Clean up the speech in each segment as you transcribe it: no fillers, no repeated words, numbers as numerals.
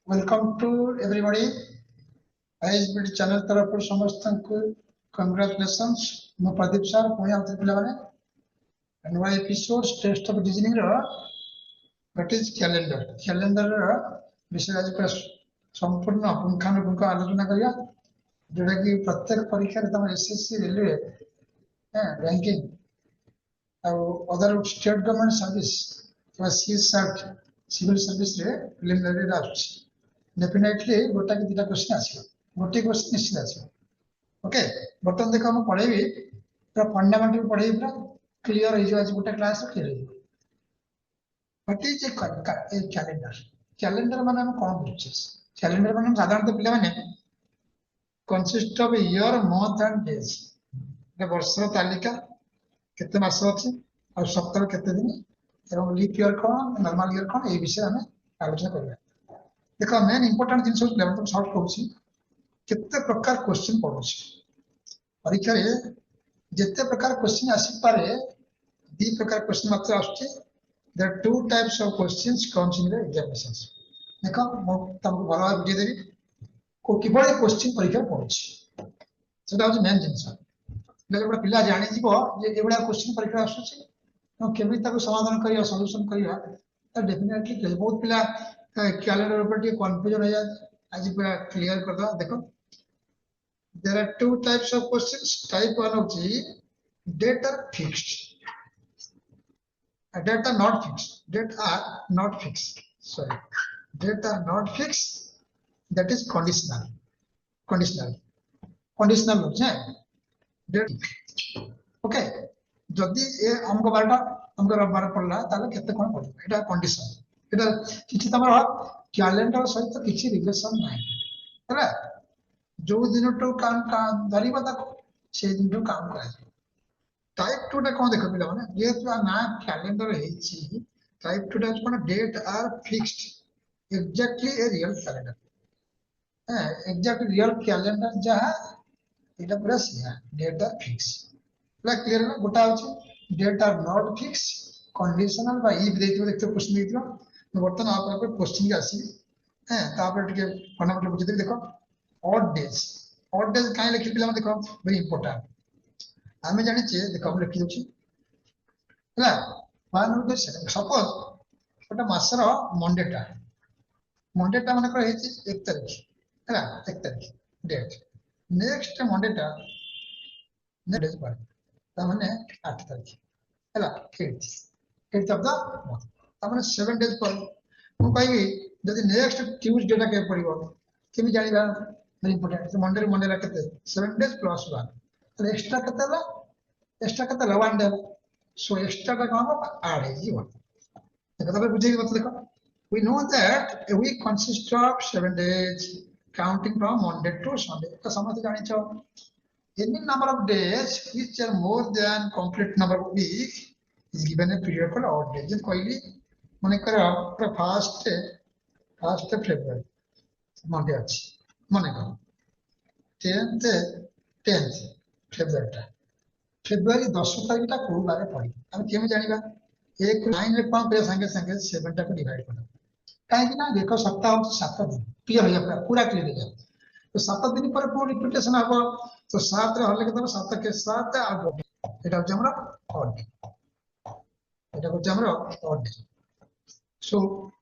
Welcome to everybody. ISBD channel तरफ समस्त को congratulations. मैं प्रदीप सर पुणे आते पिलाने. And one episode test of reasoning रा that is calendar. Calendar रा विषय आज का संपूर्ण पुंखानुपुंख आलोचना करिया. जोड़ा कि प्रत्येक परीक्षा रे तम SSC रेलवे रैंकिंग और अदर स्टेट गवर्नमेंट सर्विस तो CSAT सिविल सर्विस रे प्रिलिमिनरी राउंड डेफिनेटली गोटा कि दिटा क्वेश्चन आसीबो गोटे क्वेश्चन निश्चित आसीबो ओके बटन देखो हम पढेबी पूरा फंडामेंटल पढेबी पूरा क्लियर हो जाय गोटे क्लास क्लियर हो what is a calendar calendar माने हम कोन बुझछे कैलेंडर माने साधारणतः पिला माने consist of year month and days ए वर्ष तालिका केते मास अछि और सप्ताह केते दिन एवं लीप ईयर कोन नॉर्मल ईयर कोन ए विषय हमें आलोचना करबा देखो मेन इंपोर्टेंट जिंस लेवल तो शॉर्ट कहूची केते प्रकार क्वेश्चन पडुची परीक्षा रे जेते प्रकार क्वेश्चन आसी पारे दी प्रकार क्वेश्चन मात्र आछे there are two types of questions comes in the examinations देखो मो तुमको भलो वीडियो देबी को किबळे क्वेश्चन परीक्षा पडुची सेटा होची मेन जिंस लेले पिला जानि जीवो जे एबडा क्वेश्चन परीक्षा आछुची तो केबी ताको समाधान करिया सॉल्यूशन करिया तो डेफिनेटली बहुत पिला कैलेंडर ऊपर टी कंफ्यूजन हो जाए आज पूरा क्लियर कर दो देखो there are two types of questions type 1 होची date are fixed date are not fixed sorry date are not fixed that is conditional होचे डेट ओके जदी ए हमको बारटा हमको रविवार पड़ला ताले केते कोन पड़े एटा कंडीशन एटा किछि तमर कैलेंडर सहित किछि रिलेशन नाही हैला जो दिन तो काम धरिबा तक से दिन तो काम करा टाइप 2 टा कोन देखो पिला माने ये तो ना कैलेंडर हेछि टाइप 2 टा कोन date are fixed exactly a real calendar exact real calendar जहा एटा पूरा सिया डेट आर फिक्स्ड पूरा क्लियर ना गोटा होछि date are not fixed conditional बा इफ देखियो देखो क्वेश्चन देखियो बर्तन आप क्वेश्चन आसी हैं तापर टिके फंडामेंटल बुझि देखो ऑड डेज काहे लिखि पिला देखो वेरी इंपोर्टेंट हमें जानि छे देखो हम लिखि दोछि हला मान लो सपोज ओटा मासर मंडेटा माने कर हेछि 1 तारीख हला 1 तारीख डेट नेक्स्ट मंडेटा नेक्स्ट पर ता माने 8 तारीख हला 8 ऑफ द मंथ तामने 7 डेज पर मु कहि जदि नेक्स्ट ट्यूसडे टा के पड़िबो केमि जानिबा वेरी इंपोर्टेंट तो मंडे ला केते 7 डेज प्लस 1 तो एक्स्ट्रा केते ला 1 डे सो एक्स्ट्रा का काम ऐड है जी देखो तबे बुझे मत देखो we know that a week consists of 7 days counting from Monday to Sunday तो समझ जानि छ any number of days which are more than complete number of weeks is given a period called odd days just कहली माने कर first February Monday अछि माने कर 10th फेब्रुआरी 10 तारिख ता को बारे पड़ी हम केमे जानिबा एक 9 रे कोन पे संगे संगे 7 टा को डिवाइड कर काहे कि ना देखो सप्ताह हो 7 दिन क्लियर हो पूरा क्लियर हो जाए तो 7 दिन पर पूरा रिपीटेशन हो तो 7 रे हले के 7 के 7 आ एटा हो हमरा ऑड एटा हो हमरा ऑड सो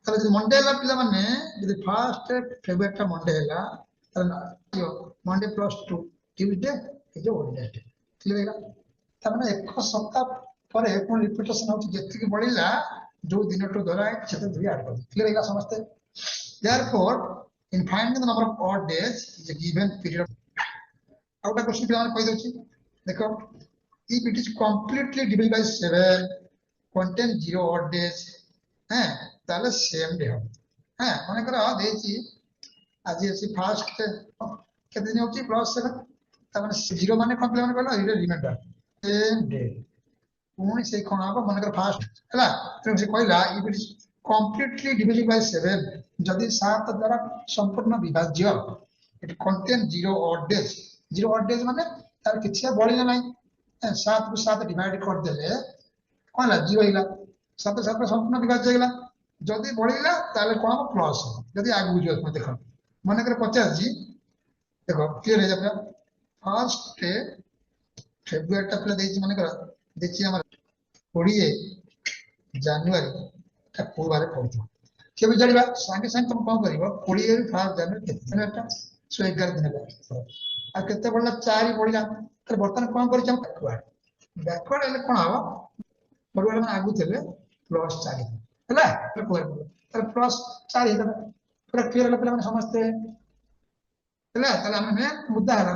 ताले मंडे ला पिला माने यदि फर्स्ट फेब्रुआरी ता मंडे हैला ताले मंडे प्लस 2 ट्यूसडे ए जो ऑड डे क्लियर है ता माने एक सप्ताह पर एक रिपीटेशन हो जेति के बढ़िला जो दिन तो धरा है सेते दुई ऐड कर क्लियर है समझते therefore in finding the number of odd days is a given period out question पिला माने कहि दोछि देखो if it is completely divided by 7 contain 0 odd days हैं ताले सेम डे हो हैं माने कर देछि आज एसी फर्स्ट केते दिन होछि प्लस 7 त माने 0 माने कंप्लीमेंट करलो इरे रिमाइंडर सेम डे पुनी से कोन आबो माने कर फर्स्ट हला तो से कहला if it is completely divided by 7 जदि 7 द्वारा संपूर्ण विभाज्य इट कंटेन 0 ऑड डेज माने तार किछे बळिला नै 7 को 7 डिवाइड कर देले कोनला 0 हिला 7 संपूर्ण विभाज्य हिला जदि बढ़िला ताले कोन प्लस जदि आगु जो देखो मन कर 50 जी देखो क्लियर है जब फर्स्ट फेब्रुआरी टा पहले देछि मन कर देछि हमर 20 जनवरी ता को बारे पड़तो केबे जानिबा संगे संगे तुम कोन करिवो 20 1 जनवरी केते दिन टा 11 दिन बा आ केते बडला 4 बढ़िला तर बर्तन कोन करि हम बैकवर्ड एले कोन हबो फॉरवर्ड में आगु थे प्लस 4 है प्लस 4 है पूरा क्लियर है पे समझते है मुद्दा है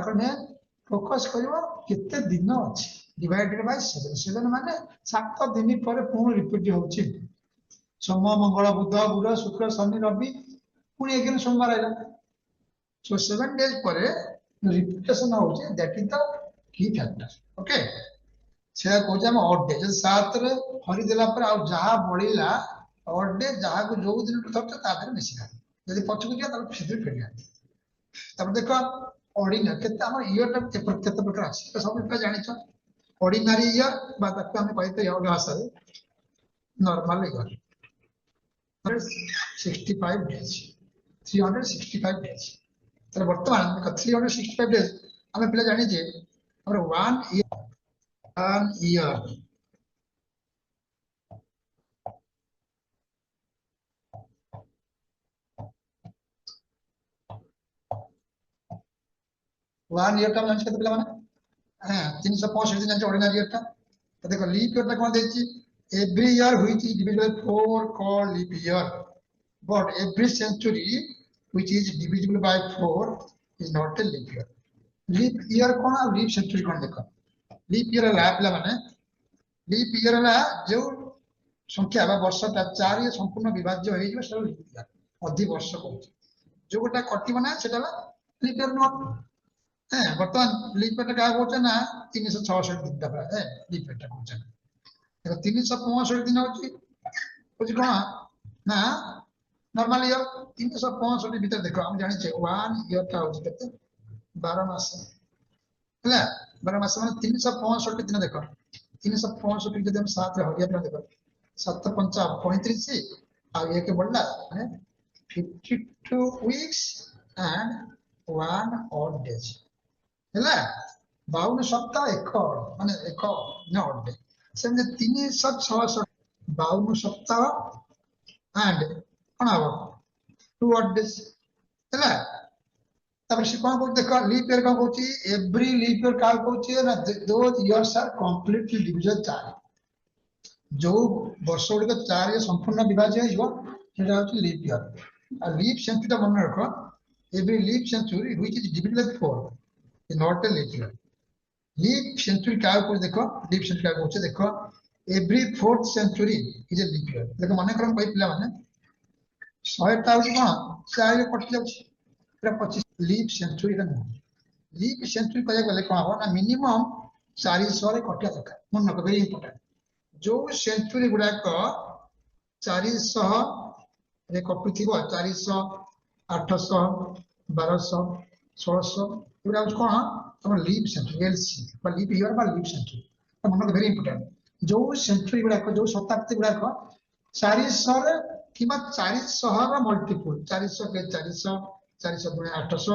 फोकस करिवो केते दिन अछि डिवाइडेड बाय 7 7 माने 7 दिन पर पुन रिपीट होछि सोम मंगल बुध गुरु शुक्र शनि रवि पुनी एक दिन सोमवार आइला सो 7 डेज पर रिपीटेशन होछि that is the key factor okay से कहूँ आम अड डे जब 7 रे हरी देला पर आ जहा बढ़िला अड डे जहा को जो दिन थरते ता देरे मिसिला यदि पछकु जिया तब फिर फेरिया तब देखो ऑर्डिनरी केते हमर ईयर टा केते प्रकार अछि तो सब पे जानि छ ऑर्डिनरी ईयर बा तक हम कहते हो भाषा रे नॉर्मल ईयर 65 डेज 365 डेज तर वर्तमान 365 डेज हमें पहले जानि जे हमर 1 year 1 year का लंच करते माने हां 365 दिन ऑर्डिनरी ईयर का तो देखो लीप ईयर कोन देछि every year which is divisible 4 called leap year but every century which is divisible by 4 is not a leap year कोन आ लीप सेंचुरी कोन देखो लीप ईयर ला आपला माने लीप ईयर ला जो संख्या बा वर्ष ता 4 ये संपूर्ण विभाज्य होई जो सब लीप ईयर अधि वर्ष कहू जो गोटा कटि बना सेटा लीप ईयर नो है वर्तमान लीप ईयर का होचे ना 366 दिन दबा है लीप ईयर का होचे देखो 365 दिन होची होची कोन ना नॉर्मल ईयर 365 भीतर देखो हम जानि छे 1 ईयर का होची केते 12 मास है 12 मास माने 365 दिन देखो 365 जब हम 7 रे हरिया पर देखो 7 5 35 आ ये के बढ़ला है 52 वीक्स एंड 1 ऑड डेज हैला 52 सप्ताह एक माने एक न ऑड डे सेम 366 52 सप्ताह एंड कोन आबो 2 ऑड डेज हैला तब से कोन को देखो लीप ईयर का कहूची एवरी लीप ईयर का कहूची ना those years are completely division 4 जो वर्ष गुड़िक 4 ये संपूर्ण विभाज्य हो सेटा होची लीप ईयर आ लीप सेंचुरी मन रखो every leap century which is divisible by 4 is not a leap year leap century का को देखो लीप सेंचुरी का कहूची देखो every fourth century is a leap year देखो मन करम कहि पिला माने 100 टा होची कोन 4 रे कटि जाउची पूरा 25 लीप सेंचुरी का लीप सेंचुरी कहे गले कोन हो ना मिनिमम 400 रे कटिया दरकार मन रखो वेरी इंपोर्टेंट जो सेंचुरी गुडा को 400 रे कटुथिबो 400 800 1200 1600 गुडा कोन हम लीप सेंचुरी एलसी बा लीप ईयर बा लीप सेंचुरी तो मन रखो वेरी इंपोर्टेंट जो सेंचुरी गुडा को जो शताब्दी गुडा को 400 रे किबा 400 रा मल्टीपल 400 के 400 400 गुणे 800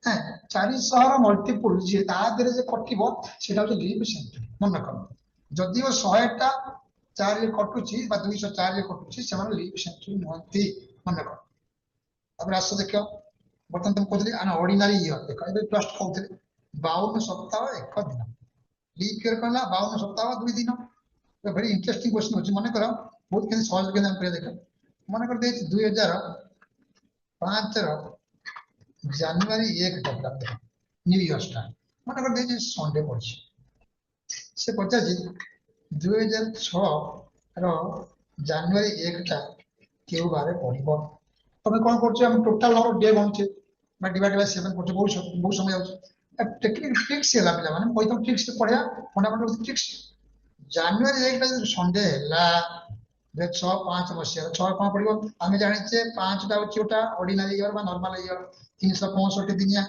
है 400 रा मल्टीपल जे ता देरे जे कटिबो सेटा हो लीप सेंचुरी मन रखो जदि वो 100 टा 4 रे कटुची बा 204 रे कटुची से मन लीप सेंचुरी नथि मन रखो अब राष्ट्र देखो बर्तन तुम कहते आना ऑर्डिनरी ईयर देखो ए जस्ट कहते 52 सप्ताह एक दिन लीप ईयर कहला 52 सप्ताह 2 दिन तो वेरी इंटरेस्टिंग क्वेश्चन होची मन करो बहुत केन सहज के हम पे देखो मन कर दे 2005 रो जनवरी 1 टा न्यू ईयर स्टार मन कर दे संडे पड़छ से पचास 2006 रो जनवरी 1 टा केउ बारे पड़िबो तमे कोन करछ हम टोटल नंबर डे बनछे बा डिवाइड बाय 7 करछ बहुत समय आउछ टेक्निक ट्रिक्स हैला पिला माने कोइ तो ट्रिक्स पढ़िया फंडामेंटल ट्रिक्स जनवरी 1 टा संडे हैला जे 6 5 मसिया 6 5 पड़िबो हमें जानि छे 5 टा होची ओटा ऑर्डिनरी ईयर बा नॉर्मल ईयर 365 दिनिया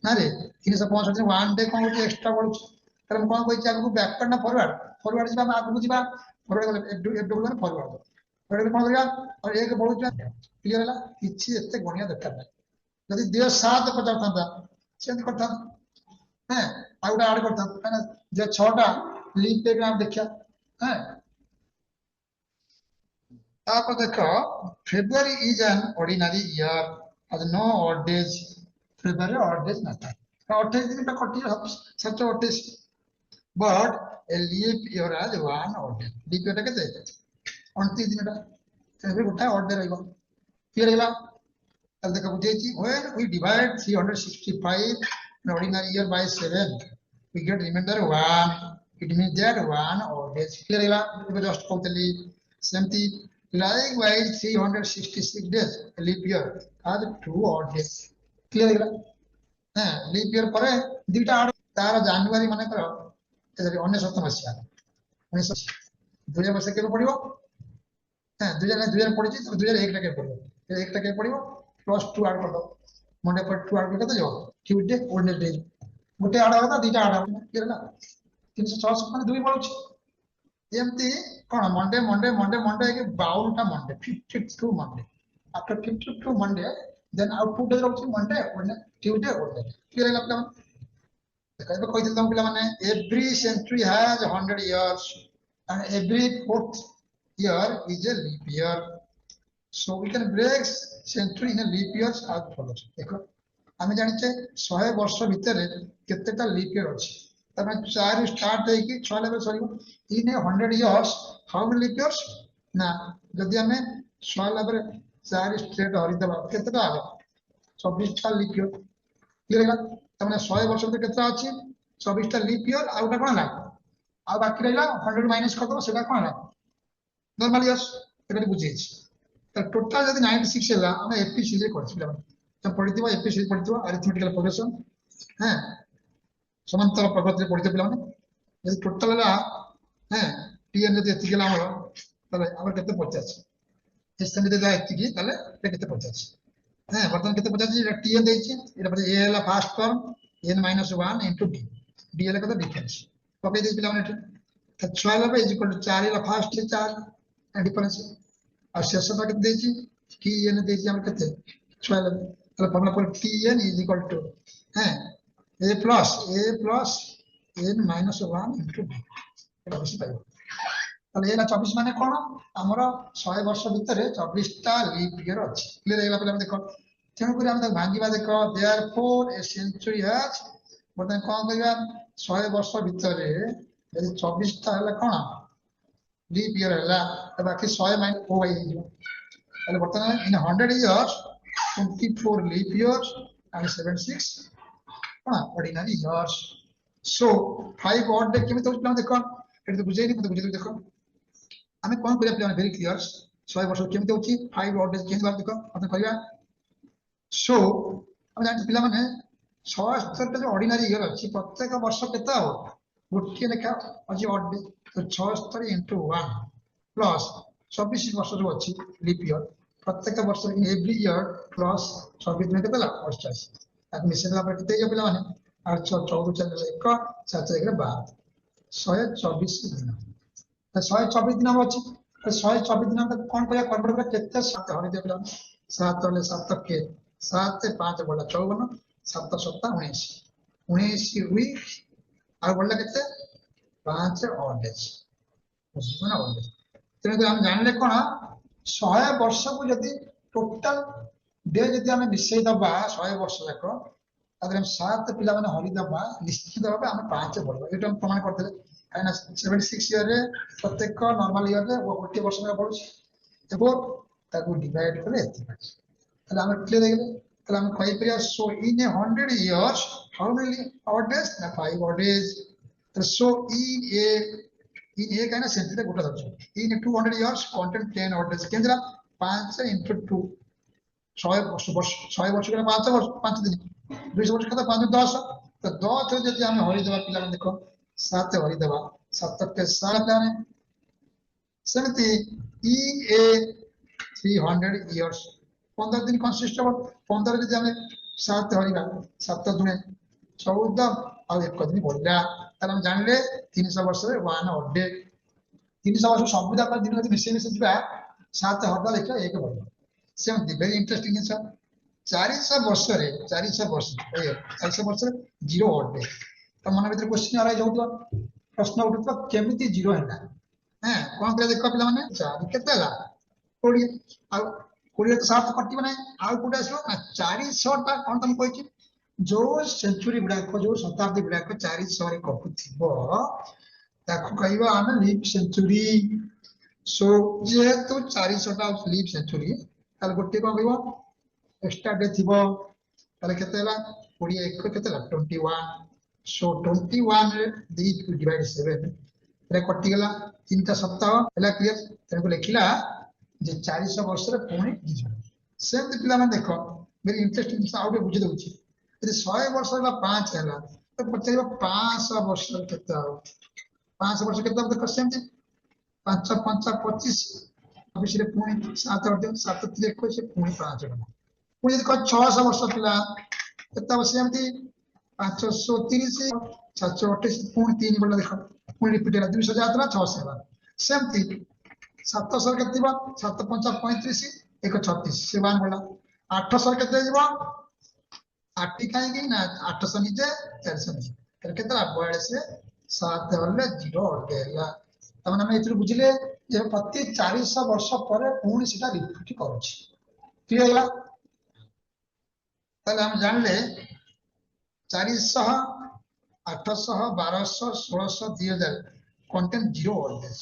ना रे 365 दिन वन डे कोन होची एक्स्ट्रा पड़छ तर हम कोन कोइ चालू बैकवर्ड ना फॉरवर्ड फॉरवर्ड जिबा आगु जिबा फॉरवर्ड एफ डब्ल्यू फॉरवर्ड कौन करिया और एक बढ़ुचा क्लियर है किछि एते गणिया दरकार नहीं जदि 2007 पचार था चेंज करता है आउट ऐड करता है ना जे 6टा लीप पे आप देखिया है आप देखो February is an ordinary year has no odd days February odd days ना था 28 दिन का कटी सच 28 but a leap year has one odd day leap year केते 29 दिन का फेब्रुआरी गोटा odd day रहइबो क्लियर हैला तब देखो बुझेची when we divide 365 an ordinary year by 7 we get remainder 1 it means that one odd days clear हैला इबे just कहतली सेमती likewise 366 days a leap year has two odd days clear हैला हां leap year पर दुईटा तार जनवरी माने कर एजरी 19 मसिया 19 2000 वर्ष के पड़िबो हां 2000 पड़िछि तो 2001 टा के पड़िबो 1 टा के पड़िबो +2 ऐड कर दो मंडे पर 2 ऐड करके तो जाओ ट्यूसडे वेडनेसडे गोटे ऐड होता दुईटा ऐड क्लियर हैला 366 माने दुई पड़ुछि एमती कोन मंडे मंडे मंडे मंडे के 52 टा Monday 52 Monday after 52 Monday then output day रहउछि मंडे ट्यूसडे वेडनेसडे क्लियर हैला आपन देखो कोइ दिल पिला माने every century has 100 years and every fourth year is a leap year so we can break century in a leap years as follows देखो आमे जानिचे 100 वर्ष भितर केतेटा लीप ईयर अछि तमे 4 स्टार्ट है कि 6 लेवल सरीबो in 100 years how many leap years ना जदि आमे 6 लेवल 4 स्ट्रेट हरि देबा केतेटा आबे 24 टा लीप ईयर क्लियर है तमे 100 वर्ष भितर केतेटा अछि 24 टा लीप ईयर आउटा कोन ला आ बाकी रहला 100 माइनस कर दो सेटा कोन ला नॉर्मल इयर्स एबे बुझिछ त टोटल जदि 96 हैला हम एपीसी जे करछि पिला त पढिथिबो एपीसी पढिथिबो अरिथमेटिकल प्रोग्रेशन हैं समांतर प्रगति पढिथिबो पिला माने जदि टोटल हैला हैं टीएन जदि एति गेला हमर तले हमर केते 50 एसएम जदि एति तले केते 50 हैं वर्तमान केते 50 एटा टीएन देछि एटा ए हैला first term n - 1 * d d हैला केते डिफरेंस पके देछि पिला माने त 6 हैला इज इक्वल टू 4 हैला फर्स्ट 4 डिफरेंस और शेष में कितने देची टी एन देची हम कितने 12 मतलब फॉर्मूला पर t n is equal to है a plus n minus 1 into d एटा बसी पाइबो ताले एला 24 माने कोन हमर 100 वर्ष भीतर 24 टा लीप ईयर अछि क्लियर हैला पहिले हम देखो तेनु करी हम त भांगीबा देखो देयरफॉर ए सेंचुरी हैज बर्तन कोन करिया 100 वर्ष भीतर यदि 24 टा हैला कोन लीप ईयर हैला त बाकी 100 माइनस हो गई ताले बर्तमान in 100 years 24 leap years and 76 ordinary years so 5 odd day केमे तो प्लान देखो एत बुझेनी मते बुझे देखो हमें कोन करिया प्लान वेरी क्लियर 100 वर्ष केमे होची 5 ऑड डे केमे बात देखो अपन करिया सो हम जानते पिला माने 76 जो ऑर्डिनरी इयर अछि प्रत्येक वर्ष केता हो गोटे लेखा अछि ऑड डे तो 76 into 1 प्लस 24 वर्ष जो अछि लीप ईयर प्रत्येक वर्ष इन एवरी ईयर प्लस 24 में केतला 88 ताकि मिसेला पर केते जो पिला माने 8 14 चले 1 7 1 12 124 दिन तो 124 दिन अछि तो 124 दिन तक कोन करिया कन्वर्ट कर केते 7 हरि दे पिला 7 वाले 7 के 7 से 5 बोला 54 7 7 19 19 हुई और बोला केते 5 ऑड डेज बुझिबो ऑड डेज तेने हम जानले कोन 100 वर्ष को यदि टोटल डे यदि हम मिसै दबा 100 वर्ष जाको अगर हम 7 पिला माने हरि दबा निश्चित भाबे हम 5 बोलबो एटा हम प्रमाण करथले काना 76 ईयर रे प्रत्येक नॉर्मल ईयर रे वो गोटे वर्ष में पड़ुछ एबो ताको डिवाइड करे एति तले हम क्लियर देले तले हम कहि परिया सो इन 100 years how many odd days ना 5 odd days so in a kind of century गोटा दर्ज in 200 years content 10 odd days केंद्रा 5 into 2 100 वर्ष के 5 वर्ष 5 दिन 200 वर्ष का 5 10 तो 10 जति हम हरि देबा पिला देखो 7 हरि देबा 7 के 7 जाने सेमती in a 300 years 15 दिन कंसिस्ट हो 15 जति हम 7 हरिबा 7 दुने 14 और 1 दिन बोलला हम जानले 300 वर्ष रे 1 ऑड डे 300 वर्ष संविधान पर दिन यदि मिसे मिसे दिबा 7 हरदा लिखिला 1 बढ़िबो सेमती वेरी इंटरेस्टिंग जिंस 400 वर्ष रे 400 वर्ष 400 वर्ष रे 0 ऑड डे तो मन भीतर क्वेश्चन अराइज होतो प्रश्न उठुतो केमिति 0 हैला हैं कोन करे देखो पिला माने 4 केते हला 20 आ 20 तो 7 कटिबो नै आ कोडा आसो 400 टा कोन तम कहछि जो सेंचुरी गुडा को जो शताब्दी गुडा को 400 रे कपु थिबो ताको कहबो आमे लीप सेंचुरी सो जेहेतु 400 टा लीप सेंचुरी ताल गोटे कोन कहबो एक्स्ट्रा डे थिबो ताले केते हला 20 एक केते हला 21 सो 21 रे दी डिवाइड 7 रे कटि गला तीनटा सप्ताह हला क्लियर तनको लिखिला जे 400 वर्ष रे पुणी जीवन सेम पिला माने देखो वेरी इंटरेस्टिंग आउट बुझी दउची यदि 100 वर्ष हला 5 हला तो पचाइबो 500 वर्ष केते हो 500 वर्ष केते देखो सेम 5 5 25 अभिष रे पुणी 7 वर्ष 7 3 21 पुणी 5 गला पुणी यदि 600 वर्ष पिला केते सेमती 530 728 पुणी 3 बोला देखो पुणी रिपीट हला 200 जातला 600 हला सेमती 700 केते 7 5 35 1 36 से 1 बोला 800 केते जीवो 8 काहे कि ना 800 नीचे 400 नीचे तर केतला 42 से 7 हले 0 गेला तमन हम एतु बुझिले जे प्रति 400 वर्ष परे पुणी सेटा रिपीट करूची क्लियर होला तले हम जानले 400 800 1200 1600 2000 कंटेंट 0 ऑल देस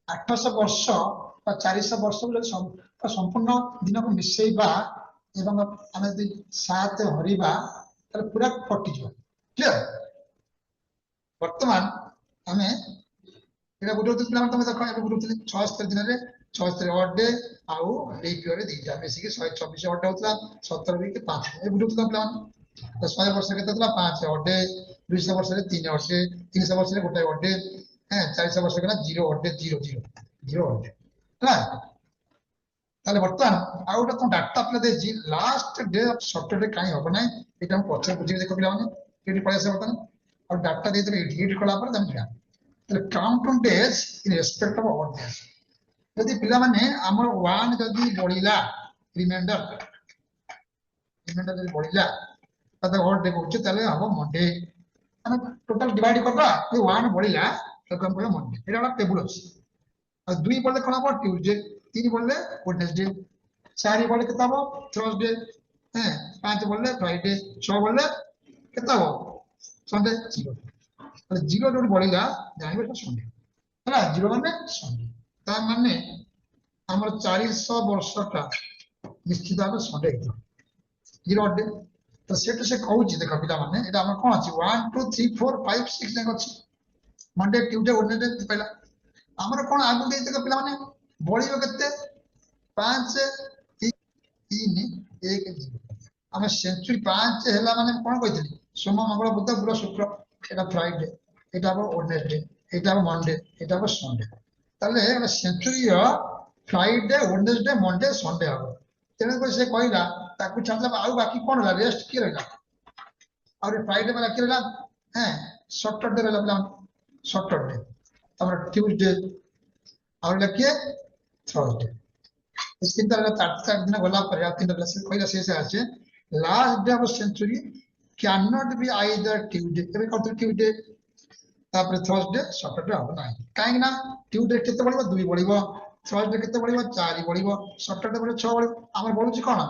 800 वर्ष 400 वर्ष संपूर्ण दिन को मिसेबा एवं आम यदि 7 हरिबा ताले पूरा कटि जो क्लियर वर्तमान आमे एटा गुडो पिला तुम देखो एटा गुडो 76 दिन रे 76 ऑड डे आउ लीप ईयर दीटा मिसी के 124 ऑड होतला 17 वीक 5 ए गुडो पिला तो 100 वर्ष केते तला 5 ऑड डे 200 वर्ष रे 3 ऑड डे 300 वर्ष रे गोटे ऑड डे हैं 400 वर्ष केना 0 ऑड डे 0 0 0 ऑड डे ना ताले वर्तमान आउट तो डाटा प्ले दे जी लास्ट डे ऑफ सॉफ्टवेयर काई होबो नै एटा हम पछे बुझी देखो पिला माने केडी पळे से वर्तमान और डाटा दे दे एडिट कला पर तम जा ताले count on days in respect of odd days यदि पिला माने हमर 1 जदी बढिला रिमाइंडर जदी बढिला तते ऑड डे कहउछ ताले हबो मंडे हम टोटल डिवाइड करबा ए 1 बढिला तो कम कहला मंडे एटा वाला टेबल अछि और 2 बोले कोन हबो ट्यूसडे 3 बोले वेडनेसडे 4 बोले केता हबो थर्सडे हैं 5 बोले फ्राइडे 6 बोले केता हबो संडे 0 और 0 जोड बढिला जानिबे तो संडे हला 0 माने संडे ता माने हमर 400 वर्षटा निश्चित भाबे संडे हेतो 0 डे तो सेट से कहउची देखा पिला माने एटा हमर कोन अछि 1 2 3 4 5 6 जंग अछि मंडे ट्यूसडे वेडनेसडे पहिला हमर कोन आगु दे देखा पिला माने बढियो केते 5 3 1 0 हम सेंचुरी 5 हैला माने कोन कहितली सोम मंगल बुध गुरु शुक्र एटा फ्राइडे एटा हो वेडनेसडे एटा हो मंडे एटा हो संडे ताले हम century Friday Wednesday Monday Sunday हो तेने को से कहला ताकू छाडला आउ बाकी कोन ला रेस्ट की रहला और फ्राइडे वाला की रहला हैं सैटरडे रहला सैटरडे तमर ट्यूसडे और लकिए थर्सडे इसके तरह 4 दिन गला पर या 3 क्लास कोइला से आछे last day of century can not be either Tuesday तबे कत ट्यूसडे तापर थर्सडे सैटरडे हो नाही काहे ना ट्यूसडे केते बढिबो 2 बढिबो थर्सडे केते बढिबो 4 बढिबो सैटरडे बढिबो 6 बढिबो हमर बढुची कोन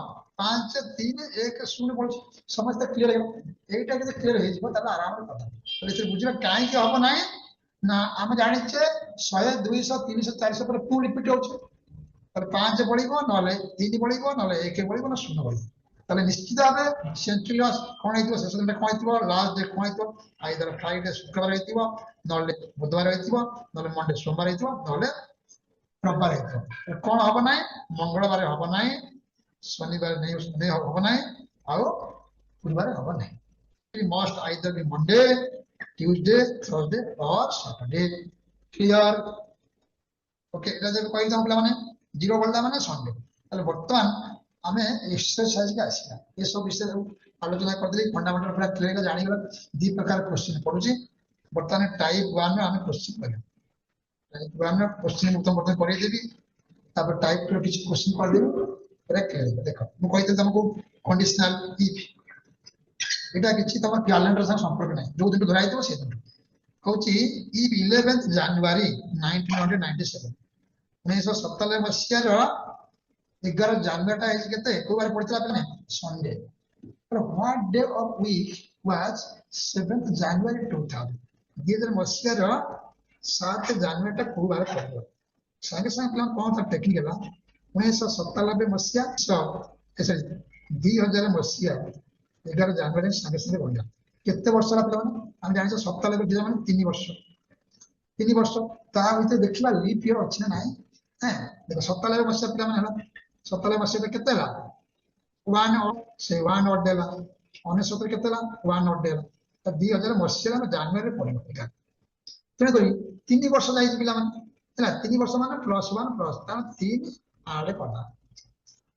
5 3 1 0 बढुची समस्त क्लियर है एटा के क्लियर हे जिवो तबे आराम रे पता तो से बुझिबा काहे के होबो नाही ना हम जानि छे 100 200 300 400 पर पुणी रिपीट होछ पर 5 बढिबो नले 3 बढिबो नले 1 बढिबो ना 0 बढिबो ताले निश्चित भाबे सेंचुरी कोन हेतिबो से दिन कोन हेतिबो लास्ट डे कोन हेतिबो आइदर फ्राइडे शुक्रवार हेतिबो नले बुधवार हेतिबो नले मंडे सोमवार हेतिबो नले रविवार हेतिबो कोन होबो नाही मंगलवार होबो नाही शनिवार नहीं होबो नाही आ गुरुवार होबो नाही it must either be Monday Tuesday, Thursday or Saturday. Clear? Okay, এটা যে কই দাম মানে 0 বললা মানে সানডে তাহলে বর্তমান আমি এক্সারসাইজ কে আসিলা এই সব বিষয় আলোচনা করতে ফান্ডামেন্টাল পুরা ক্লিয়ার জানি গেল দুই প্রকার কোশ্চেন পড়ুছি বর্তমানে টাইপ 1 রে আমি কোশ্চেন করি টাইপ 1 রে কোশ্চেন উত্তর করতে দেবি तापर टाइप टू किछ क्वेश्चन कर देबो पूरा क्लियर देखो मु कहिते तुमको कंडीशनल इफ एटा किछि तमर कैलेंडर संग संपर्क नै जो दिन धराई देबो से दिन कहूची इफ 11th जनवरी 1997 1997 मसिया रो 11 जनवरी टा है केते को बार पड़तला पे Sunday but what day of week was 7th January 2000 2000 मसिया रो 7 जनवरी टा को बार पड़लो संगे संगे प्लान कौन सा टेक्निक है 1997 मसिया 2000 मसिया 11 जनवरी संगे संगे बंदा केते वर्ष ला प्लान हम जानि 97 दिया माने 3 वर्ष ता भीतर देखला लीप ईयर अछि ना नाही हैं देखो 97 मसिया प्लान हला 97 मसिया केते ला 1 और से 1 और देला 19 केते ला 1 और देला त 2000 मसिया में जनवरी पड़लो ठीक है तेने करी 3 वर्ष जाई पिला माने ହେଲା 3 वर्ष माने +1 प्लस ता 3 आडे पडा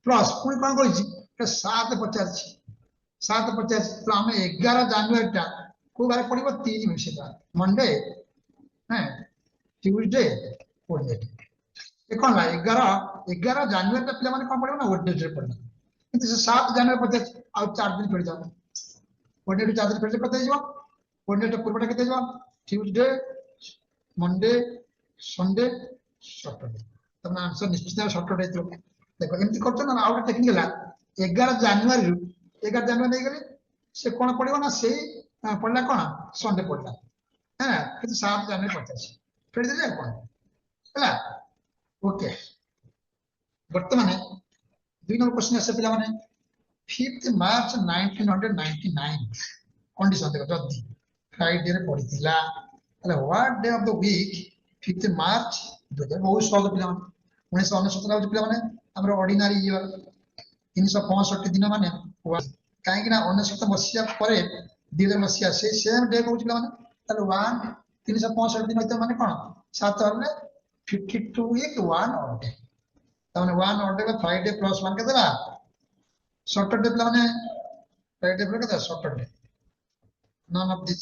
प्लस पुनी कोन करिछि 7 50 तो हमें 11 जनवरी टा को बारे पड़िबो 3 मिसेटा मंडे हैं ट्यूसडे वेडनेसडे ए कोन ला 11 जनवरी टा पिला माने कोन पड़िबो ना वेडनेसडे पड़ना किंतु से 7 जनवरी 50 आ 4 दिन पड़ जाबो वेडनेसडे 4 दिन पड़ कते जिवो वेडनेसडे पूर्वटा कते जिवो ट्यूसडे मंडे संडे सैटरडे तब आंसर निश्चित सैटरडे तो देखो एमती करछ ना आउट टेक्निक ला 11 जनवरी 11 जनवरी नहीं गले से कोन पड़िबो ना से पड़ला कोन संडे पड़ला है किंतु 7 जनवरी 50 फेर दे कोन हला ओके वर्तमान 2 नंबर क्वेश्चन आसे पिला माने 5th मार्च 1999 कंडीशन देखो जदी फ्राइडे रे पड़ितिला हला what day of the week 5th March 2000 बहुत सहज पिला माने 1997 पिला माने हमर ऑर्डिनरी ईयर 365 दिन माने काहे कि ना 1997 मसिया परे 2000 मसिया से सेम डे कहू पिला माने तले 1 365 दिन होते माने कोन 7 और 52 वीक 1 और डे तने 1 और डे का फ्राइडे प्लस 1 के देला सैटरडे पिला माने फ्राइडे प्लस के Saturday none of this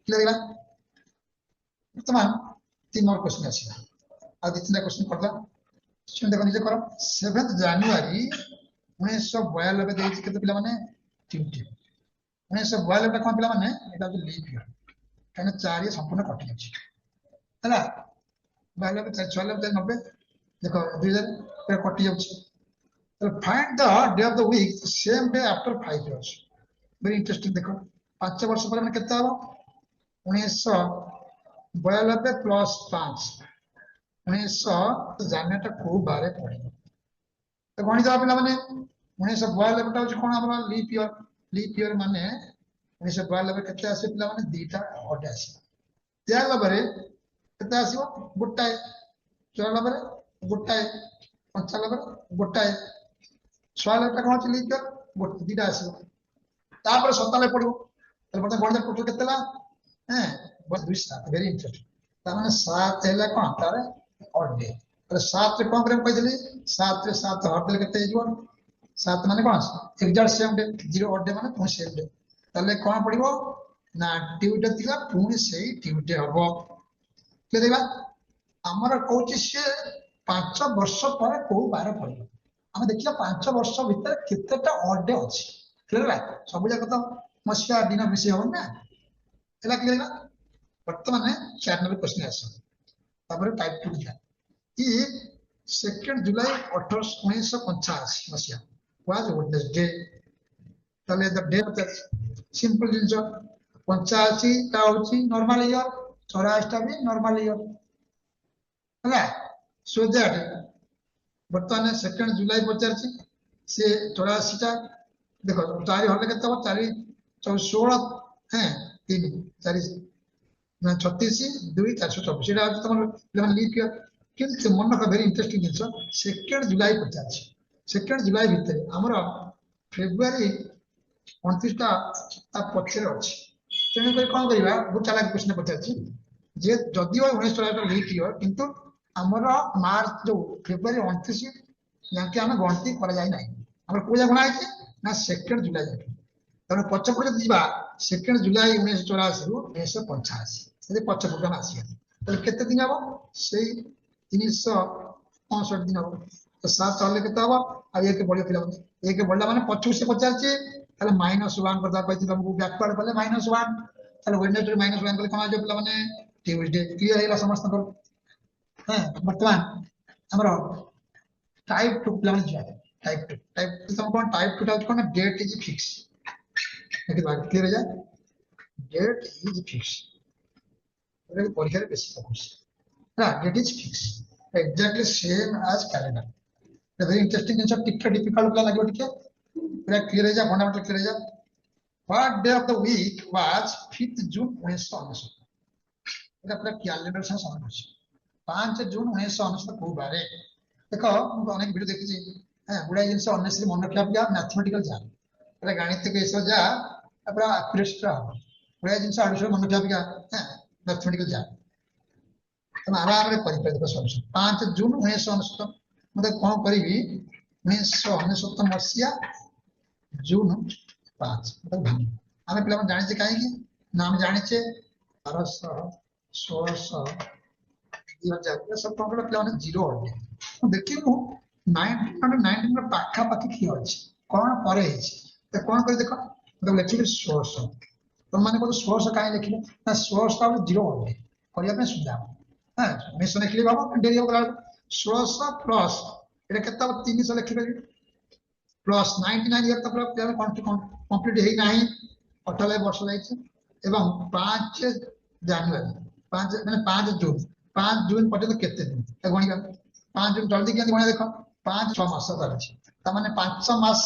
clear है वर्तमान 3 नंबर क्वेश्चन आसी आ दितना क्वेश्चन करला सुन देखो निजे करो 7th जनवरी 1992 देछि केते पिला माने ट्यूसडे 1992 टा कोन पिला माने एटा जो लीप ईयर काने 4 संपूर्ण कटि अछि हला 92 46 90 देखो 2000 पे कटि जाउछि तो find the day of the week same day after 5 years very interesting देखो 5 वर्ष पर माने केते हबो 1992 प्लस 5 1900 जानटा को बारे पड़े तो गणित पिला माने 1992 टा होची कोन हमरा लीप ईयर माने 1992 केते आसे पिला माने दीटा ओटे आसे त्या लबरे केते आसीबो गोटाय चला लबरे गोटाय पंचा लबरे गोटाय 16 टा कोन लीप ईयर गोट दीटा आसीबो तापर 27 पड़िबो त बता गणित टोटल केते ला हैं बस 2 7 वेरी इंटरेस्टिंग त माने 7 हैला कोन तारे और डे तो 7 रे कोन करे कहली 7 रे 7 हर देल केते जीवन 7 माने कोन एग्जैक्ट सेम डे 0 और डे माने पुनी सेम डे तले कोन पड़िबो ना ट्यूसडे थिला पुनी सेही ट्यूसडे हबो के देखा हमर कहूची से 5 वर्ष पर को बार पड़िबो हम देखिया 5 वर्ष भीतर केतेटा और डे अछि क्लियर है सब जगह तो मसिया दिन विषय हो ना एला क्लियर है वर्तमान 4 नंबर क्वेश्चन आसो तापर टाइप 2 दिया ई 2 जुलाई 1985 मसिया वाज वेडनेसडे तले द डे सिंपल जिंसो 85 ता होची नॉर्मल ईयर 84 ता भी नॉर्मल ईयर हला सो दैट वर्तमान 2 जुलाई 85 से 84 ता देखो 4 हले केते हो 4 16 हैं 3 4 ना 36 2 424 एटा तुम लेवन लीप ईयर किंतु मन का वेरी इंटरेस्टिंग जिंसो 2 जुलाई 85 2 जुलाई भीतर हमर फेब्रुआरी 29 ता पछरे अछि तेने कोइ कोन करिबा बहुत चालाक प्रश्न पछाछि जे जदि 19 ता लीप ईयर किंतु हमर मार्च जो फेब्रुआरी 29 याके हम गणति कर जाय नै हमर पूजा गणा है ना 2 जुलाई तने पछपुर दिबा 2 जुलाई 1984 रु 1985 से पछपुर आसी तो केते दिन हबो सेही 365 65 दिन हम तो 7 चले के हम आ एक बढ़िया पिला माने एक बढ़ला माने 25 से पचार चे ताले -1 करदा कहती तुमको बैकवर्ड बोले -1 ताले वेडनेसडे -1 बोले कोन जो पिला माने ट्यूसडे क्लियर हैला समस्त कर हां वर्तमान हमरो टाइप 2 पिला माने जाय टाइप 2 तुम कोन टाइप 2 टा कोन डेट इज फिक्स देखि बात क्लियर है डेट इज फिक्स रे परीक्षा रे बेसी फोकस ना date is fix exactly same as calendar the very interesting thing टिके difficult लागो टिके पूरा क्लियर है जा फंडामेंटल क्लियर है जा what day of the week was 5th June 1999 এটা पूरा ক্যালেন্ডার সহ সমান আছে 5 জুন 1999 কোন বারে দেখো ମୁଁ ଅନେକ ଭିଡିଓ ଦେଖିଛି ହଁ ଗୁଡାଏ ଜିନିଷ ଅନେସଲି ମନେ ରଖିବା ପାଇଁ ମ୍ୟାଥମେଟିକାଲ ଯା ପୁରା ଗାଣିତିକ ଏସବ ଯା ପୁରା ଆକ୍ୟୁରେଟ ହବ ଗୁଡାଏ ଜିନିଷ ଆଡିସନ ମନେ ରଖିବା ପାଇଁ ହଁ ମ୍ୟାଥମେଟିକାଲ ଯା तुम आराम रे करि देखो सॉल्यूशन 5 जून 1999 मते कोन करिवि 1999 मसिया जून 5 मतलब भांगी आमे पिला हम जानि छे काहे कि नाम जानि छे 1200 1600 2000 सब प्रॉब्लम पिला माने जीरो हो देखि मु 1919 रो पाखा पाखी की अछि कोन परे अछि त कोन करि देखो मतलब लेखि 1600 तुम माने को 1600 काहे लिखिले ना 1600 का जीरो हो करिया पे सुविधा हाँ मिशन लिखली बाबा डेरी हो गला 1600 प्लस এটা কেতে 300 লিখি পারি প্লাস 99 ইয়ার তারপরে কমপ্লিট হেই নাই 98 বর্ষ লাইছে এবং 5 জানুয়ারি 5 মানে 5 জুন 5 জুন পর্যন্ত কেতে দিন তা গণিবা 5 জুন জলদি কেন গণিবা দেখো 5 6 মাস আছে তার মানে 500 মাস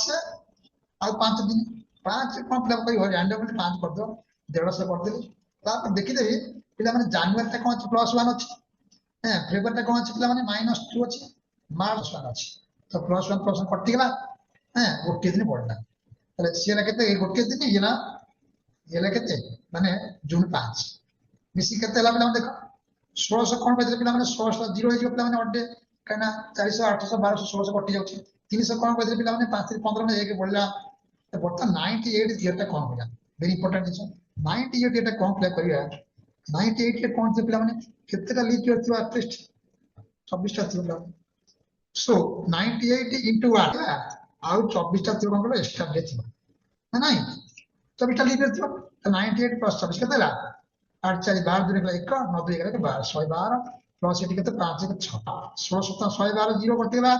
আর 5 দিন 5 কমপ্লিট করি হয় র‍্যান্ডমলি 5 कर दो 150 कर देली তারপর দেখি দেবি পিলা মানে জানুয়ারি টা কোন আছে +1 আছে হ্যাঁ ফেব্রুয়ারি কোন আছে পিলা মানে -2 আছে মার্চ 1 আছে তো +1 কটি গলা হ্যাঁ গোটে দিন পড়লা তাহলে সেটা কেতে এই গোটে দিন এলা কেতে মানে জুন 5 মিশি কেতে হলা পিলা দেখো 1600 কোন পেলে পিলা মানে 1600 0 হই পিলা মানে অডে কানা 400 800 1200 1600 কটি যাচ্ছে 300 কোন পেলে পিলা মানে 5 থেকে 15 মানে 1 পড়লা তো বর্তমান 98 ইয়ারটা কোন হইলা ভেরি ইম্पोर्टेंट জিনিস 98 এটা কোন প্লে করিয়া 98 के कौन से पिला माने कितने लीप ईयर थी एटलीस्ट 24 टा थी सो 98 into 8 आउ 24 टा थी कोन एक्स्ट्रा डे थी ना नहीं 24 टा लीप ईयर थी तो 98 प्लस 24 कितना ला 8 4 12 दिन 1 9 2 11 के 12 112 प्लस एटी कितने 5 के 6 16 17 112 0 कटेला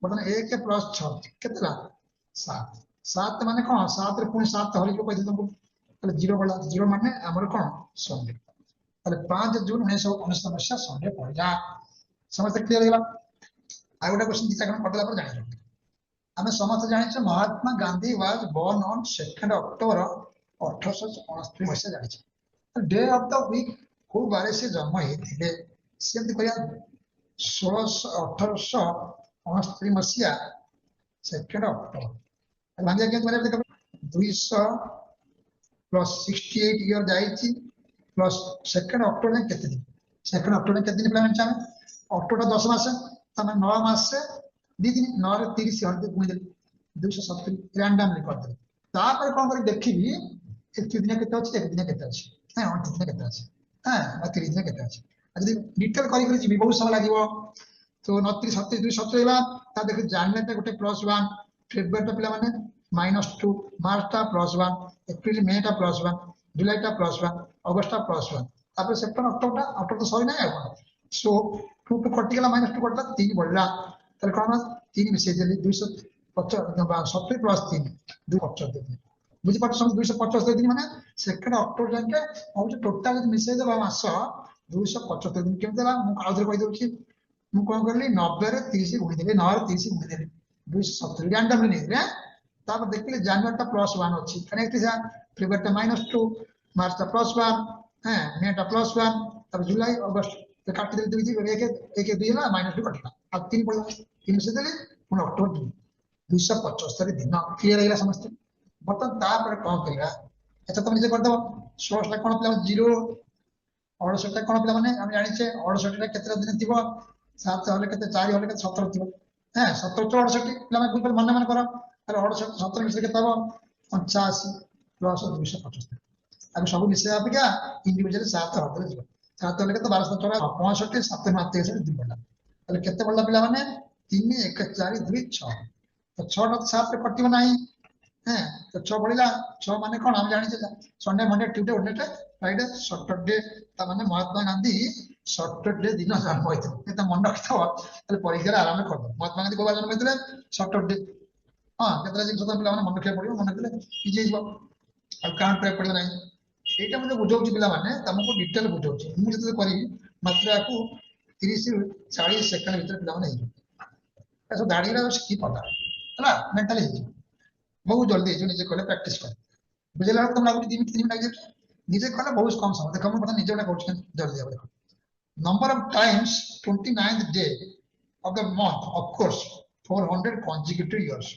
मतलब 1 के प्लस 6 कितना 7 7 माने कौन 7 रे पुनी 7 हरि को कहते तुमको তাহলে 0 বলা 0 মানে আমার কোন সন্ডে তাহলে 5 জুন 1999 মସିହା সন্ডে পড়িলা समस्त क्लियर होला आ गोटा क्वेश्चन दिशा कोन पडला पर जानि ଆମେ ସମସ୍ତେ ଜାଣିଛେ Mahatma Gandhi was born on 2nd October 1869 ମସିହା ଜାଣିଛେ ଡେ ଅଫ ଦ ୱିକ୍ କୋଉ ବାରେ ସେ ଜନ୍ମ ହେଇଥିଲେ ସେମିତି କହିବା 1869 ମସିହା 2nd ଅକ୍ଟୋବର ଭାଙ୍ଗିଆ କେମିତି କରିବା ଦେଖ 200 प्लस 68 ईयर जाइछि प्लस 2nd अक्टोबर केते दिन 2nd अक्टोबर केते दिन प्लान चाहे अक्टोबर 10 मास तमे 9 मास से 2 दिन 9 रे 30 हर गुण दे 270 रैंडमली कर दे तापर कोन करी देखिबी एक दिन केते अछि एक दिन केते अछि हां 8 दिन केते अछि हां 30 दिन केते अछि यदि डिटेल करी करी जी बहुत समय लागिवो तो 29 37 270 होला ता देखि जानले ते गोटे +1 फेब्रुआरी ता पिला माने -2 मार्च टा +1 एप्रिल मे टा +1 जुलाई टा +1 अगस्त टा +1 तापर सेप्टेम्बर अक्टोबर तो सही नहीं है सो 2 टू कटि गला -2 कटला 3 बढ़ला ताले कोन 3 मिसे देली 250 70 प्लस 3 275 देली बुझी पाछ 275 दिन माने 2nd अक्टोबर जाके हम टोटल मिसे देबा मास 275 दिन केम देला मु आउथरे कहि दउची मु कोन करली 90 रे 30 गुणी देली 9 रे 30 गुणी देली 270 रैंडमली नहीं रे तापर देखिले जनवरी टा +1 अछि कनेक्ट जा फेब्रुआरी टा -2 मार्च टा +1 हैं मे टा +1 तब जुलाई अगस्त तो काट दे 2 1 2 ला -2 कटला अब 3 पड़ला 3 से देले पुन अक्टोबर 275 दिन क्लियर हैला समस्त बतन तापर कोन करिया अच्छा तुम जे कर दो 16 ला कोन प्लस 0 68 टा कोन प्लस माने हम जानि छे 68 टा केते दिन थिबो 7 होले केते 4 होले केते 17 थिबो हैं 17 68 प्लस गुड मन मन करो अरे 17 मिसे केते हो 85 प्लस 275 अब सब मिसे आप क्या इंडिविजुअल 7 होले जीव 7 होले केते 12 65 7 माते से दिन पड़ला ताले केते पड़ला पिला माने 3 1 4 2 6 तो 6 टा 7 रे कटिबो नाही हैं तो 6 पड़िला 6 माने कोन हम जानि छै Sunday Monday Tuesday Wednesday Friday Saturday ता माने महात्मा गांधी सैटरडे दिन जन्म होइते एता मन रखथवा ताले परीक्षा आराम कर दो महात्मा गांधी को जन्म होइते सैटरडे हां केतरा जिन सदा पिला माने मन रखे पड़ियो मन रखले इजे जिवो अब काउंट पे पड़ियो नाही एटा मते बुझौछि पिला माने तमको डिटेल बुझौछि मु जते करी मात्र याकू 30 से 40 सेकंड भीतर पिला माने ऐसा दाढ़ी रा की पता हैला मेंटली बहुत जल्दी जो निजे कले प्रैक्टिस कर बुझला तुम लागु 2 मिनट 3 मिनट लागे निजे कले बहुत कम समय देखो हम पता निजे वाला कोच जल्दी आबे देखो number of times 29th day of the month of course 400 consecutive years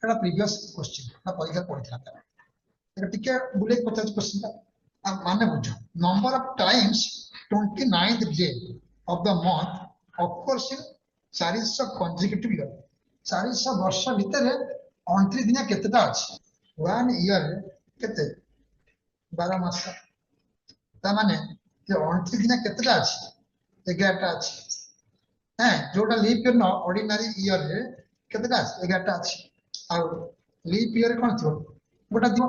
Etah previous question ना परीक्षा पढ़िथिला एटा टिके बुले 50 क्वेश्चन आ माने बुझो number of times 29th day of the month of course 400 consecutive year 400 वर्ष भीतर 29 दिन केतेटा अछि 1 ईयर केते 12 मास ता माने जे 29 दिन केतेटा अछि 11टा अछि हैं जोटा लीप ईयर न ऑर्डिनरी ईयर रे केतेटा अछि 11टा अछि आ लीप ईयर कोन थियो गोटा दियो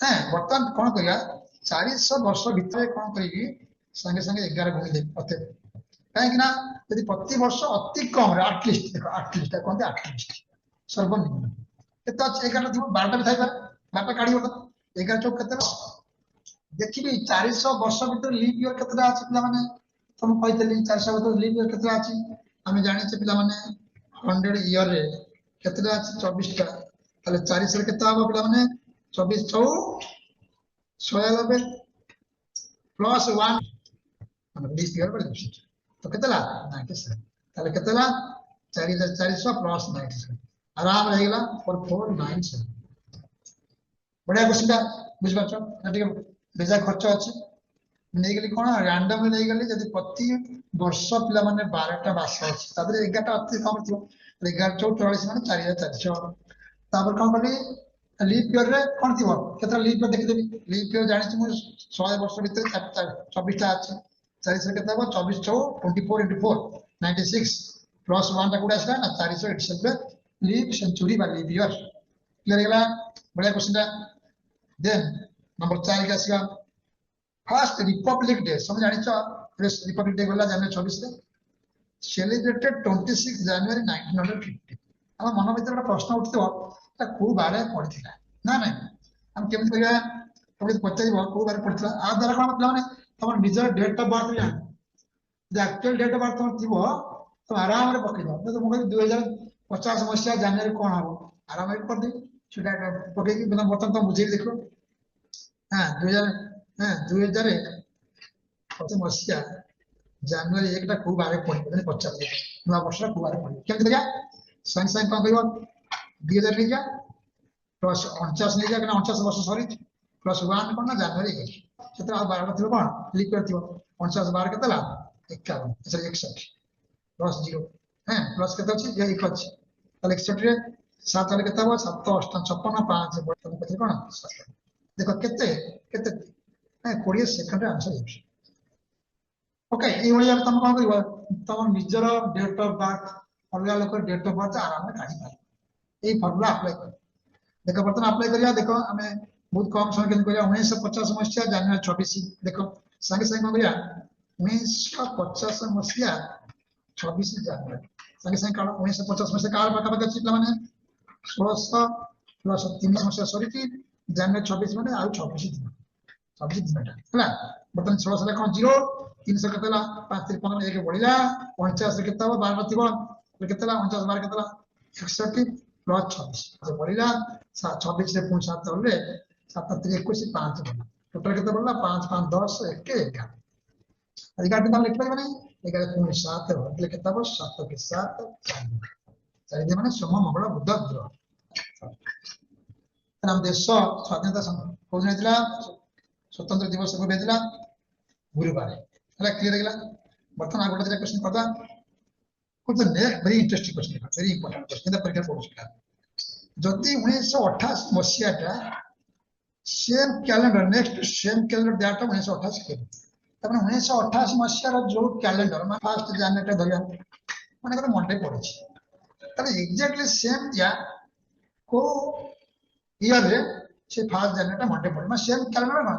हैं वर्तमान कोन करिया 400 वर्ष भीतर कोन करिवि संगे संगे 11 गुणी दे अते काहे कि ना यदि प्रति वर्ष अति कम रे एटलीस्ट देखो एटलीस्ट कोन दे एटलीस्ट सर्वनिम्न केते अछि 11 दियो 12टा थाइ पर 12टा काढियो त 11 चौक केते देखिबि 400 वर्ष भीतर लीप ईयर केतेटा अछि पिला माने तुम कहतली 400 भीतर लीप ईयर केतेटा अछि हमें जानि छै पिला माने 100 ईयर रे केतेटा अछि 24 टा ताले 400 रे केते आबो पिला माने 24 4 96 प्लस 1 माने 20 ईयर पर तो केतेला 97 ताले केतेला 4400 प्लस 97 आराम रहेगा 4497 बढ़िया क्वेश्चन ता बुझ पाछो ठीक बेजा खर्च अछि नै गेली कोन रैंडम नै गेली जदि प्रति वर्ष पिला माने 12टा भाषा अछि तादरे 11टा अति कम थियो 11 44 माने 4400 तापर कोन करी लीप ईयर रे कोन थियो केतरा लीप ईयर देखि देबी लीप ईयर जानि छी मु 100 वर्ष भीतर 24 टा अछि 400 केता हो 24 24 into 4 96 प्लस 1 टा कुडा आसला ना 487 लीप सेंचुरी बा लीप ईयर क्लियर गेला बढ़िया क्वेश्चन ता देन नंबर 4 के आसीगा फर्स्ट रिपब्लिक डे सब जानि छ रिपब्लिक डे गला जनवरी 26 रे सेलिब्रेटेड 26 जनवरी 1950 हम मन भीतर एक प्रश्न उठतो ता को बारे पड़िथिला ना ना हम केमि करिया तबे पचाइबो को बारे पड़िथिला आ द्वारा कोन मतलब माने तमन निजर डेट ऑफ बर्थ जान जे एक्चुअल डेट ऑफ बर्थ तम थिबो तो आराम रे पकिबो तो मु 2050 मसिया जनवरी कोन हबो आराम रे कर दे छुटा पके कि बिना बर्तन तो बुझे देखो हां 2050 मसिया जनवरी 1 टा को बारे पड़िबो ने 50 नवा वर्ष को बारे पड़िबो केम देखा साइन साइन कोन कहिबो 2000 ले जा प्लस 49 ले जा कि 49 वर्ष सॉरी प्लस 1 कोन ना जनवरी 1 सेतरा 12 थियो कोन लिख कर थियो 49 12 केतला 51 सॉरी 61 प्लस 0 हैं प्लस केते अछि ये 1 अछि ताले 61 रे 7 वाले केते हो 7 8 56 5 बटन पथि कोन देखो केते केते 20 सेकंड रे आंसर अछि ओके ए ओली अब तुम कोन करिवो तुम निजर डेट ऑफ बर्थ अलगा लोक डेट ऑफ बर्थ आराम रे काढी पार ए फॉर्मूला अप्लाई कर देखो बर्तन अप्लाई करिया देखो हमें बहुत कम समय के करिया 1950 मसिया जनवरी 26 देखो संगे संगे करिया 1950 मसिया 26 जनवरी संगे संगे काल 1950 मसिया काल पता पता चितला माने 1600 प्लस 3 मसिया सॉरी कि जनवरी 26 माने आ 26 दिन 26 दिन हला बर्तन 1600 ले कोन 0 300 केतला 5 53 1 बढ़िला 50 केतला 12 थिबो केतला 49 12 केतला 61 प्लस 26 बढ़िला 26 से 7 होले 7 3 21 5 टोटल केते बढ़ला 5 5 10 1 11 अधिकार दिन हम लिख पारे माने 11 पुनी 7 होले केते हो 7 के 7 4 दे माने सोम मंगल बुध ग्रह हम देश स्वाधीनता हो जाइतला स्वतंत्र दिवस को भेजला गुरुवार हला क्लियर गेला बर्तन आगोटा जे क्वेश्चन पता कुछ next very interesting question very important question द परीक्षा पहुंचला जति 1928 मसियाटा same calendar next same calendar डाटा 1928 के तबने 1928 मसिया रो जो कैलेंडर में फर्स्ट जनवरी धरिया मन कर मंडे पड़े एक्जाक्टली सेम दिया को ईयर रे से फर्स्ट जनवरी मंडे पड़े मैं सेम कैलेंडर ना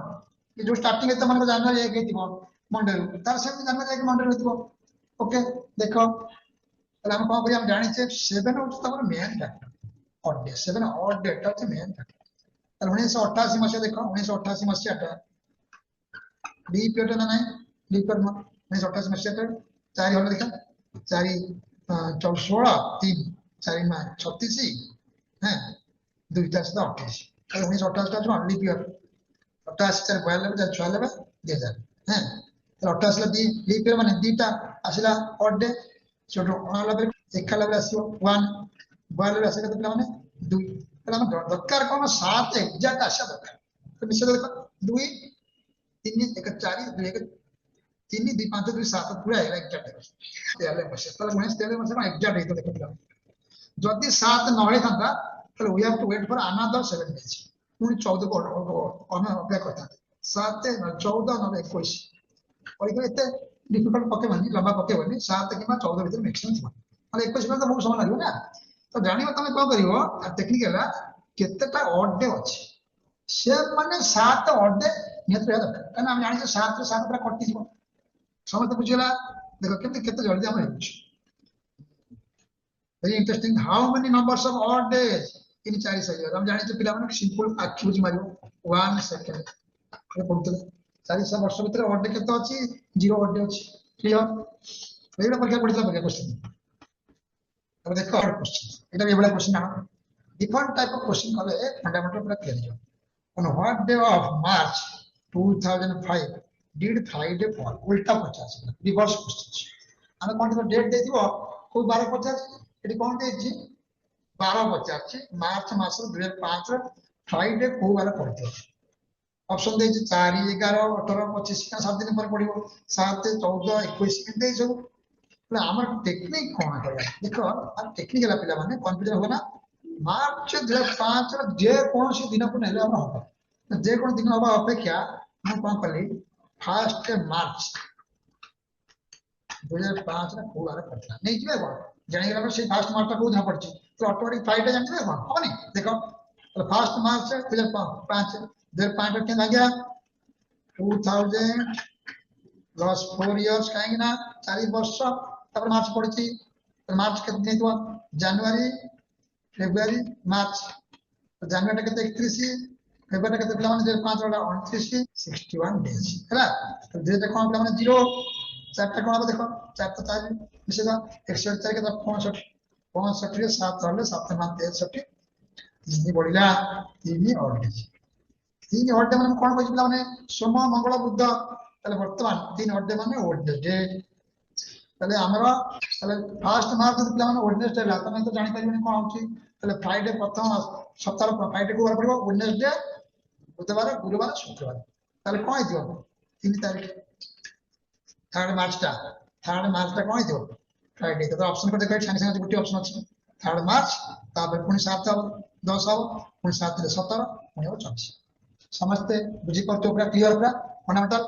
कि जो स्टार्टिंग है मन जनवरी 1 हेतिबो मंडे तार सेम जनवरी 1 मंडे हेतिबो ओके देखो তাহলে আমি কোন করি আমি জানি যে 7 হচ্ছে তোমার main factor odd day 7 odd data হচ্ছে মেইন ফ্যাক্টর তাহলে 1988 মସିହା দেখো 1988 মସିହାটা লিপ ইয়ারটা না নাই লিপ ইয়ার 1988 মସିହାটা 4 হলো দেখা 4 16 3 4 মা 36 হ্যাঁ দুইটা আছে 28 তাহলে 1988 টা হচ্ছে লিপ ইয়ার 88 4 42 46 2000 হ্যাঁ তাহলে 88 লা লিপ ইয়ার মানে দুইটা আসলা অড ডে छोटो अनालबे एक लेवल आसीओ 1 बॉय लेवल आसे केते माने 2 तला हम दरकार कोन 7 एग्जैक्ट आशा दरकार तो निश्चय देखो 2 3 1 4 2 1 3 2 5 2 7 पूरा एग्जैक्ट है तेले बसे तला गुणे तेले बसे एग्जैक्ट है तो देखो जदी 7 न होई थांता तले we have to wait for another 7 days पुनी 14 को अन अपेक्षा करता 7 14 न 21 और इते डिफिकल्ट पकेबनी लंबा पकेबनी 7 किमा 14 भीतर मैक्सिमम थी माने 21 में तो बहुत समय लागो ना तो जानिबो तमे को करिवो आ टेक्निक है केतेटा ऑड डे अछि से माने 7 ऑड डे नियत रहा दरकार कारण हम जानि जे 7 रे 7 पूरा कटि जीवो समझ बुझिला देखो केते जल्दी हम हेछ very interesting how many numbers of odd days in 4 सही हम जानि जे पिला माने सिंपल आखि मारियो 1 सेकंड ये पड़ते 400 वर्ष भीतर ऑड डे केते अछि 0 ऑड डे अछि क्लियर एटा परीक्षा पड़िला बगे क्वेश्चन अब देखो और क्वेश्चन एटा भी बड़ा क्वेश्चन है डिफरेंट टाइप ऑफ क्वेश्चन कले फंडामेंटल पूरा क्लियर हो on what day of March 2005 did Friday fall उल्टा 50 रिवर्स क्वेश्चन हम कोन डेट दे दिबो कोई 12 50 एटी कोन दे छि 12 50 मार्च मास 2005 रे फ्राइडे को वाला पड़तो ऑप्शन दे 4 11 18 25 का 7 दिन पर पड़िबो 7 14 21 दिन दे सब એટલે ଆମର टेक्निक कोन है देखो आ टेक्निक है पिला माने कॉन्फिडेंस हो ना मार्च 2005 रे जे कोन से दिन को नेले हम हो जे कोन दिन होबा अपेक्षा हम कोन करली फर्स्ट मार्च 2005 रे को वाला पड़ता नहीं जे कोन जानि गेला से फर्स्ट मार्च को दिन पड़ची तो ऑटोमेटिक फ्राइडे जानते हो हो नहीं देखो तो फर्स्ट मार्च 2005 2005 के आ गया 2000 प्लस 4 इयर्स कहेंगे ना 4 वर्ष तब मार्च पड़ी मार्च के दिन तो जनवरी फेब्रुआरी मार्च तो जनवरी के 31 फेब्रुआरी के पिला माने 5 वाला 29 61 डेज हैला तो जे देखो पिला माने 0 चारटा कोन देखो 4 तो 4 निश्चित 104 के 65 65 रे 7 रहले 7 मान 63 तीन बढ़िला 3 और डेज 3 और डे माने कोन बुझ पिला माने सोम मंगल बुध তাহলে বর্তমান 3 অড ডে মানে ওয়েডনেসডে তাহলে আমরা তাহলে ফার্স্ট মার্চ যদি পিলা মানে ওয়েডনেসডে লা তবে তো জানি পারিবেনি কোন হচ্ছে তাহলে ফ্রাইডে প্রথম সপ্তাহ ফ্রাইডে কো বার পড়িব ওয়েডনেসডে বুধবার গুরুবার শুক্রবার তাহলে কোন হইতো 3 তারিখ থার্ড মার্চটা কোন হইতো ফ্রাইডে তো অপশন করে দেখো সাথে সাথে গোটি অপশন আছে থার্ড মার্চ তারপর পুনি 7 হবে 10 হবে পুনি 7 রে 17 পুনি হবে 24 समझते बुझी पर तो पूरा क्लियर पूरा फंडामेंटल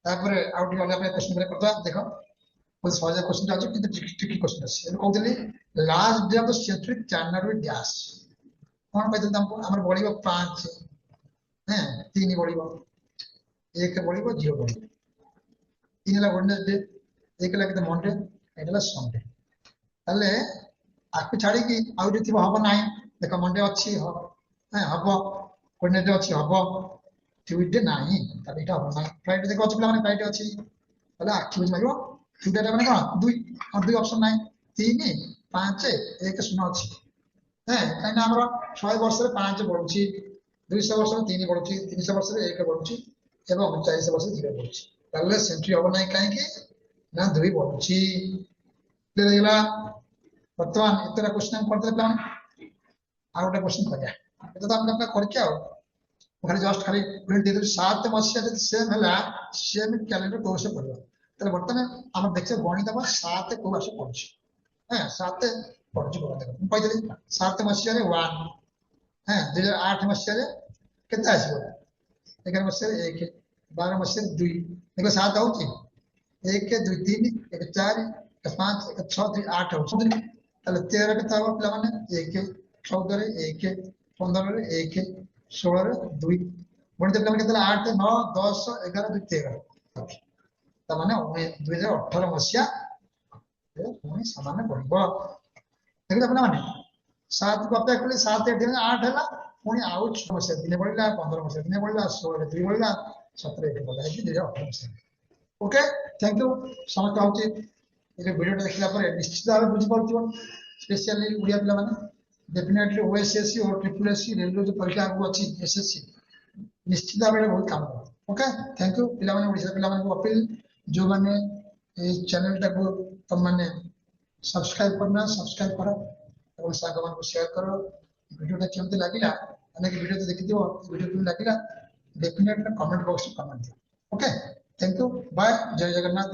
तापर आउट वाला पे क्वेश्चन पे करता देखो बहुत सहज क्वेश्चन था किंतु ट्रिकी क्वेश्चन है एनो कहतली last day of the century जनवरी डैश कोन कहतली हमको हमर बढिबो 5 हैं 3 बढिबो 1 बढिबो 0 बढिबो 3 ला वेडनेसडे 1 ला के मंडे एटला संडे तले आकु छाडी की आउ जति हबो नाही देखो मंडे अछि हो हैं हबो वेडनेसडे अछि हबो ट्यूसडे नाही तब एटा हो नाही फ्राइडे देखो अछि माने फ्राइडे अछि तले आखि बुझ मारियो ट्यूसडे माने कोन दुई और दुई ऑप्शन नाही 3 5 1 0 अछि हैं काइना हमर 100 वर्ष रे 5 बढुछि 200 वर्ष रे 3 बढुछि 300 वर्ष रे 1 बढुछि एवं 400 वर्ष रे 0 बढुछि तले सेंचुरी हो नाही काहे कि ना 2 बढुछि देला वर्तमान इतरा क्वेश्चन करते प्लान आ गोटे क्वेश्चन करिया एटा तो हम करके आ खाली जस्ट खाली प्रिंट दे 7 मसिया जब सेम हला सेम कैलेंडर को से पड़ो तले वर्तमान हम देखसे गणित अब 7 को आसे पड़छ हैं 7 पड़छ को देखो कहली 7 मसिया रे 1 हैं 2008 मसिया रे केते आसीबो 11 मसिया रे 1 12 मसिया रे 2 देखो 7 आउची 1 2 3 1 4 पांच एक छह थी आठ हो ताले 13 के तब पिला माने 1 14 रे 1 15 रे 1 16 रे 2 गणित पिला माने केतला 8 9 10 11 2 13 ता माने 2018 मसिया पुणी समान पड़िबो देखिला पिला माने 7 को अपेक्षा कले 7 8 8 हैला पुणी आउ 6 मसिया दिने पड़िला 15 मसिया दिने पड़िला 16 2 पड़िला 17 1 पड़िला कि 2018 मसिया ओके थैंक यू समझ पाउची ये वीडियो देखला पर निश्चित भाव बुझी पाउथिबो स्पेशली उड़िया पिला माने डेफिनेटली ओएसएससी और ट्रिपल एससी रेलवे जो परीक्षा आगु अछि एसएससी निश्चित भाव बहुत काम करबो ओके थैंक यू पिला माने ओडिसा पिला माने को अपील जो माने ए चैनल टा को तुम माने सब्सक्राइब करना सब्सक्राइब करो और साग मान को शेयर करो वीडियो टा केमते लागिला अनेक वीडियो तो देखिथिबो वीडियो केमते लागिला डेफिनेटली कमेंट बॉक्स में कमेंट दियो ओके थैंक यू बाय जय जगन्नाथ।